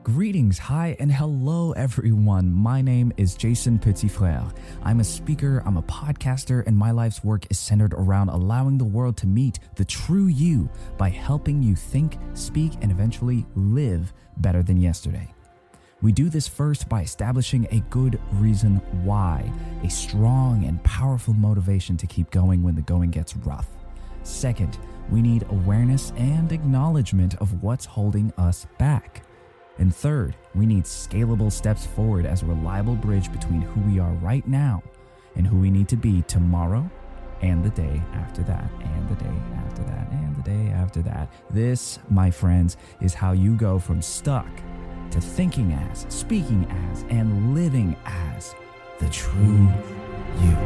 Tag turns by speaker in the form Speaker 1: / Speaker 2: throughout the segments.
Speaker 1: Greetings, hi, and hello everyone. My name is Jason Petitfrère. I'm a speaker, I'm a podcaster, and my life's work is centered around allowing the world to meet the true you by helping you think, speak, and eventually live better than yesterday. We do this first by establishing a good reason why, a strong and powerful motivation to keep going when the going gets rough. Second, we need awareness and acknowledgement of what's holding us back. And third, we need scalable steps forward as a reliable bridge between who we are right now and who we need to be tomorrow and the day after that, and the day after that, and the day after that. This, my friends, is how you go from stuck to thinking as, speaking as, and living as the true you.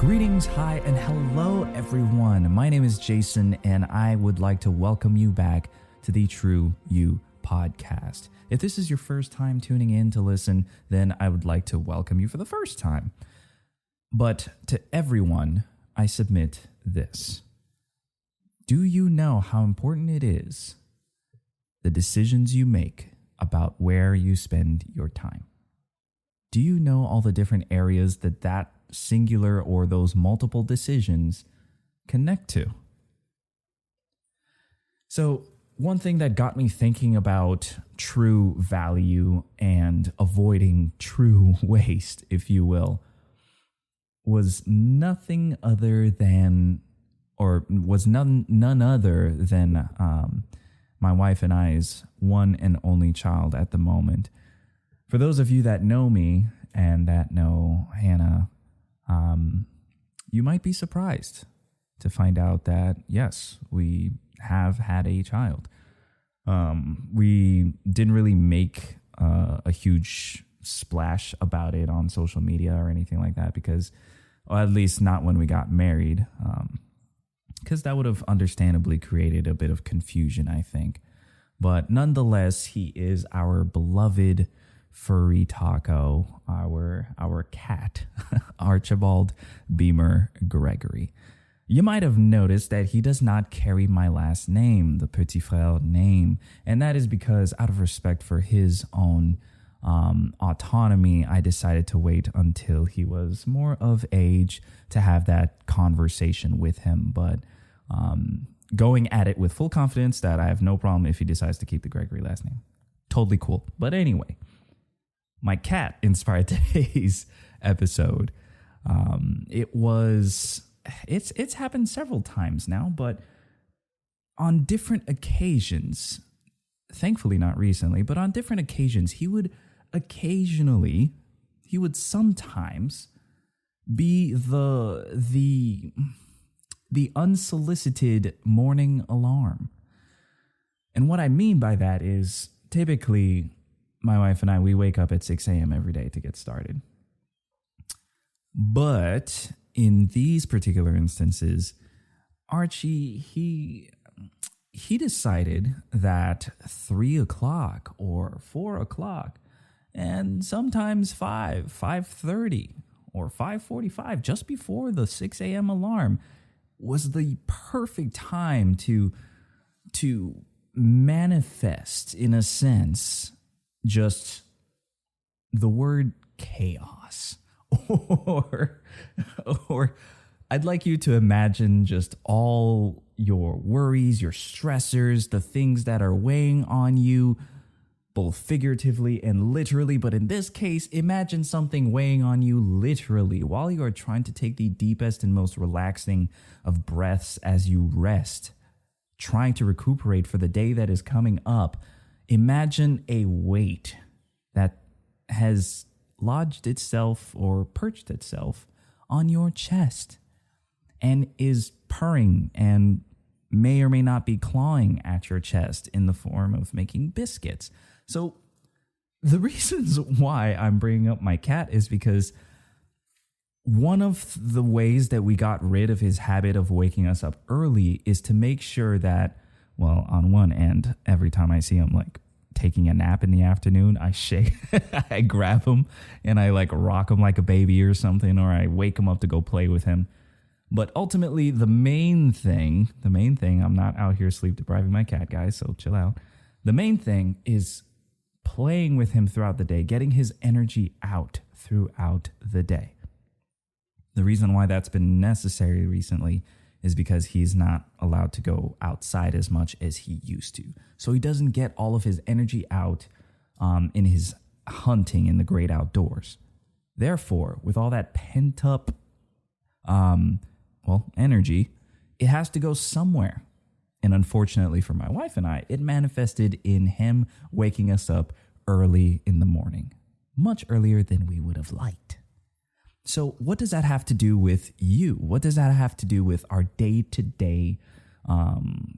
Speaker 1: Greetings, hi, and hello everyone. My name is Jason, and I would like to welcome you back to the TRU-U podcast. If this is your first time tuning in to listen, then I would like to welcome you for the first time. But to everyone, I submit this. Do you know how important it is, the decisions you make about where you spend your time? Do you know all the different areas that singular or those multiple decisions connect to? So one thing that got me thinking about true value and avoiding true waste, if you will, was none other than my wife and I's one and only child at the moment. For those of you that know me and that know Hannah, you might be surprised to find out that, yes, we have had a child. We didn't really make a huge splash about it on social media or anything like that because, or at least not when we got married, because that would have understandably created a bit of confusion, I think. But nonetheless, he is our beloved furry taco, our cat, Archibald Beamer Gregory. You might have noticed that he does not carry my last name, the Petitfrère name, and that is because out of respect for his own autonomy, I decided to wait until he was more of age to have that conversation with him, but going at it with full confidence that I have no problem if he decides to keep the Gregory last name. Totally cool. But anyway, my cat inspired today's episode. It's happened several times now, but on different occasions, thankfully not recently, but on different occasions, he would sometimes be the unsolicited morning alarm. And what I mean by that is typically my wife and I, we wake up at 6 a.m. every day to get started. But in these particular instances, Archie, he decided that 3 o'clock or 4 o'clock, and sometimes 5:30 or 5:45, just before the 6 a.m. alarm, was the perfect time to manifest, in a sense, just the word chaos. Or I'd like you to imagine just all your worries, your stressors, the things that are weighing on you, both figuratively and literally. But in this case, imagine something weighing on you literally while you are trying to take the deepest and most relaxing of breaths as you rest, trying to recuperate for the day that is coming up. Imagine a weight that has lodged itself or perched itself on your chest and is purring and may or may not be clawing at your chest in the form of making biscuits. So the reasons why I'm bringing up my cat is because one of the ways that we got rid of his habit of waking us up early is to make sure that, well, on one end, every time I see him like taking a nap in the afternoon, I I grab him and I like rock him like a baby or something, or I wake him up to go play with him. But ultimately, the main thing, I'm not out here sleep depriving my cat, guys, so chill out. The main thing is playing with him throughout the day, getting his energy out throughout the day. The reason why that's been necessary recently is because he's not allowed to go outside as much as he used to. So he doesn't get all of his energy out in his hunting in the great outdoors. Therefore, with all that pent up energy, it has to go somewhere. And unfortunately for my wife and I, it manifested in him waking us up early in the morning, much earlier than we would have liked. So what does that have to do with you? What does that have to do with our day-to-day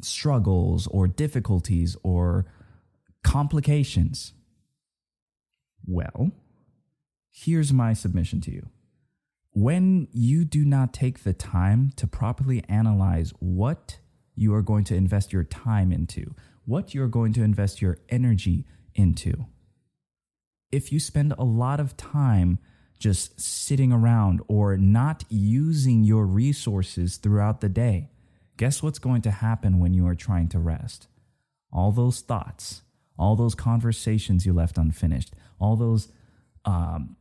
Speaker 1: struggles or difficulties or complications? Well, here's my submission to you. When you do not take the time to properly analyze what you are going to invest your time into, what you're going to invest your energy into, if you spend a lot of time just sitting around or not using your resources throughout the day, guess what's going to happen when you are trying to rest? All those thoughts, all those conversations you left unfinished, all those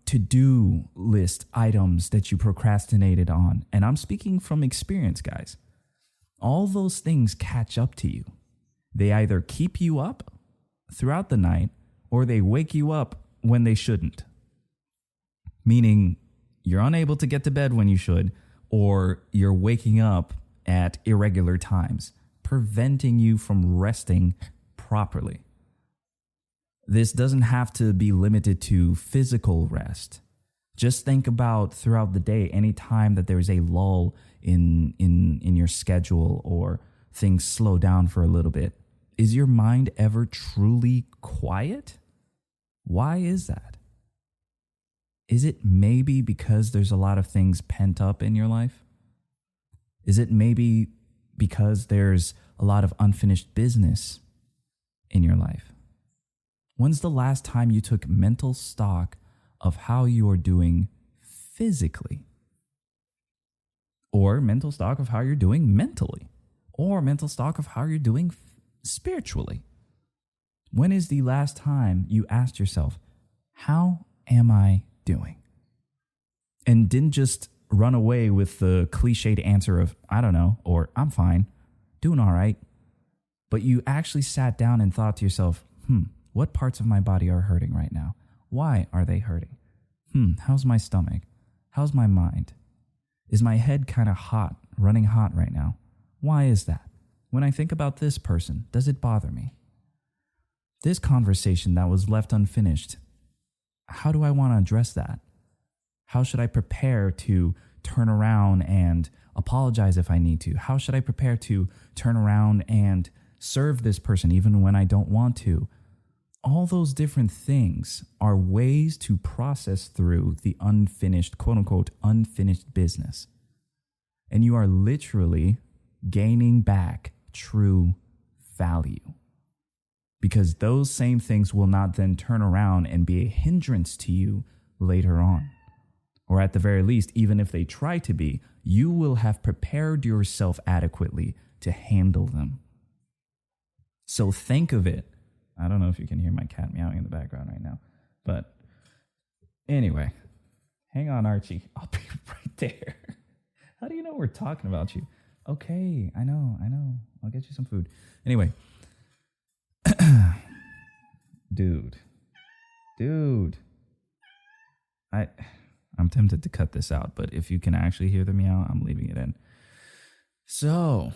Speaker 1: to-do list items that you procrastinated on. And I'm speaking from experience, guys. All those things catch up to you. They either keep you up throughout the night or they wake you up when they shouldn't. Meaning you're unable to get to bed when you should, or you're waking up at irregular times, preventing you from resting properly. This doesn't have to be limited to physical rest. Just think about throughout the day, any time that there's a lull in your schedule or things slow down for a little bit. Is your mind ever truly quiet? Why is that? Is it maybe because there's a lot of things pent up in your life? Is it maybe because there's a lot of unfinished business in your life? When's the last time you took mental stock of how you are doing physically? Or mental stock of how you're doing mentally? Or mental stock of how you're doing spiritually? When is the last time you asked yourself, how am I doing? And didn't just run away with the cliched answer of, I don't know, or I'm fine, doing all right. But you actually sat down and thought to yourself, what parts of my body are hurting right now? Why are they hurting? How's my stomach? How's my mind? Is my head kind of hot, running hot right now? Why is that? When I think about this person, does it bother me? This conversation that was left unfinished, how do I want to address that? How should I prepare to turn around and apologize if I need to? How should I prepare to turn around and serve this person even when I don't want to? All those different things are ways to process through the unfinished, quote unquote, unfinished business. And you are literally gaining back true value. Because those same things will not then turn around and be a hindrance to you later on. Or at the very least, even if they try to be, you will have prepared yourself adequately to handle them. So think of it. I don't know if you can hear my cat meowing in the background right now. But anyway, hang on, Archie. I'll be right there. How do you know we're talking about you? Okay, I know. I'll get you some food. Anyway. Dude. I'm tempted to cut this out, but if you can actually hear the meow, I'm leaving it in. So,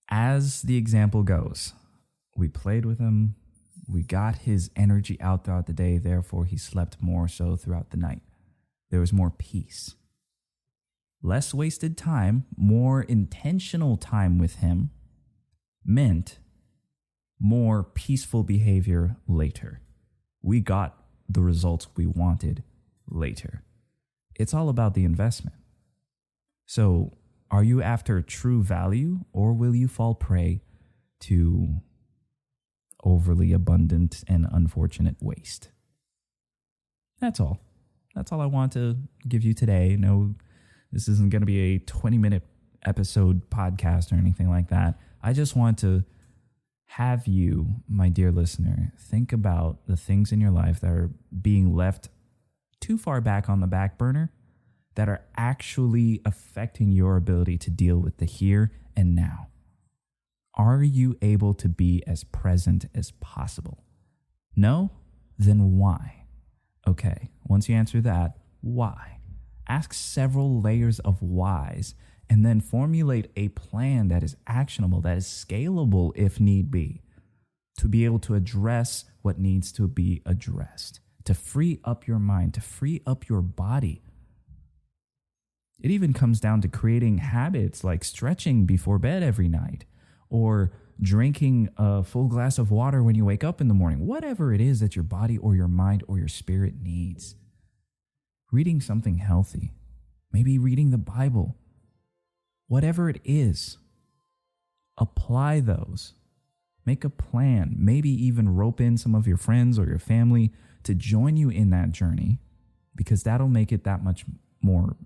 Speaker 1: as the example goes, we played with him. We got his energy out throughout the day. Therefore, he slept more so throughout the night. There was more peace. Less wasted time, more intentional time with him meant more peaceful behavior later. We got the results we wanted later. It's all about the investment. So, are you after true value, or will you fall prey to overly abundant and unfortunate waste? That's all. That's all I want to give you today. No This isn't going to be a 20-minute episode podcast or anything like that. I just want to have you, my dear listener, think about the things in your life that are being left too far back on the back burner that are actually affecting your ability to deal with the here and now. Are you able to be as present as possible? No? Then why? Okay, once you answer that, why? Ask several layers of whys and then formulate a plan that is actionable, that is scalable if need be, to be able to address what needs to be addressed, to free up your mind, to free up your body. It even comes down to creating habits like stretching before bed every night, or drinking a full glass of water when you wake up in the morning, whatever it is that your body or your mind or your spirit needs. Reading something healthy, maybe reading the Bible, whatever it is, apply those. Make a plan, maybe even rope in some of your friends or your family to join you in that journey, because that'll make it that much more,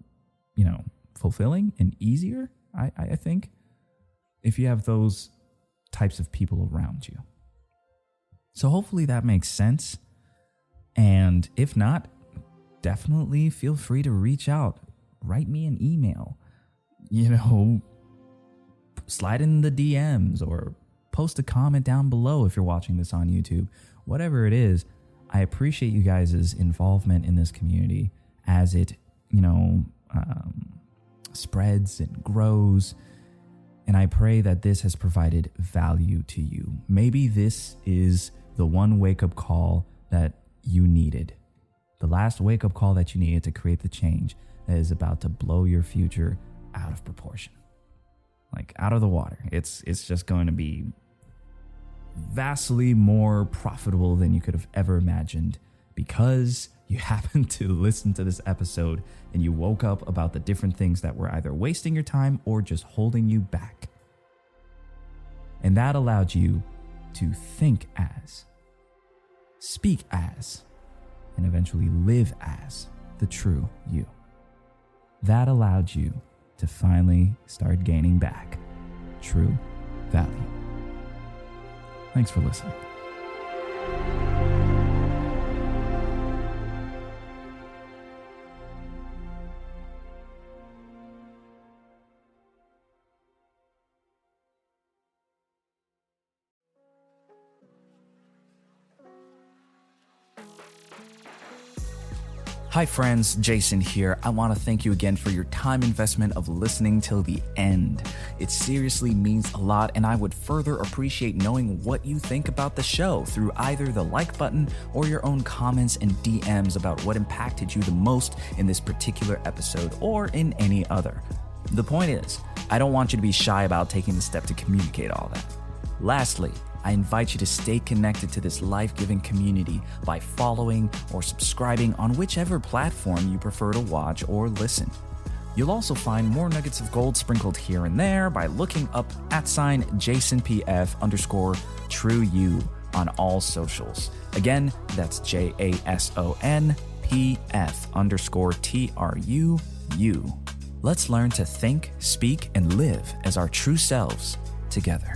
Speaker 1: fulfilling and easier, I think, if you have those types of people around you. So hopefully that makes sense. And if not, definitely feel free to reach out. Write me an email. Slide in the DMs or post a comment down below if you're watching this on YouTube. Whatever it is, I appreciate you guys' involvement in this community as it, spreads and grows. And I pray that this has provided value to you. Maybe this is the one wake-up call that you needed. The last wake-up call that you needed to create the change that is about to blow your future out of proportion. Like out of the water. It's just going to be vastly more profitable than you could have ever imagined, because you happened to listen to this episode and you woke up about the different things that were either wasting your time or just holding you back. And that allowed you to think as, speak as, and eventually live as the true you. That allowed you to finally start gaining back true value. Thanks for listening. Hi friends, Jason here. I want to thank you again for your time investment of listening till the end. It seriously means a lot, and I would further appreciate knowing what you think about the show through either the like button or your own comments and DMs about what impacted you the most in this particular episode or in any other. The point is, I don't want you to be shy about taking the step to communicate all that. Lastly, I invite you to stay connected to this life-giving community by following or subscribing on whichever platform you prefer to watch or listen. You'll also find more nuggets of gold sprinkled here and there by looking up @JasonPF_TRU-U on all socials. Again, that's JASONPF_TRU-U. Let's learn to think, speak, and live as our true selves together.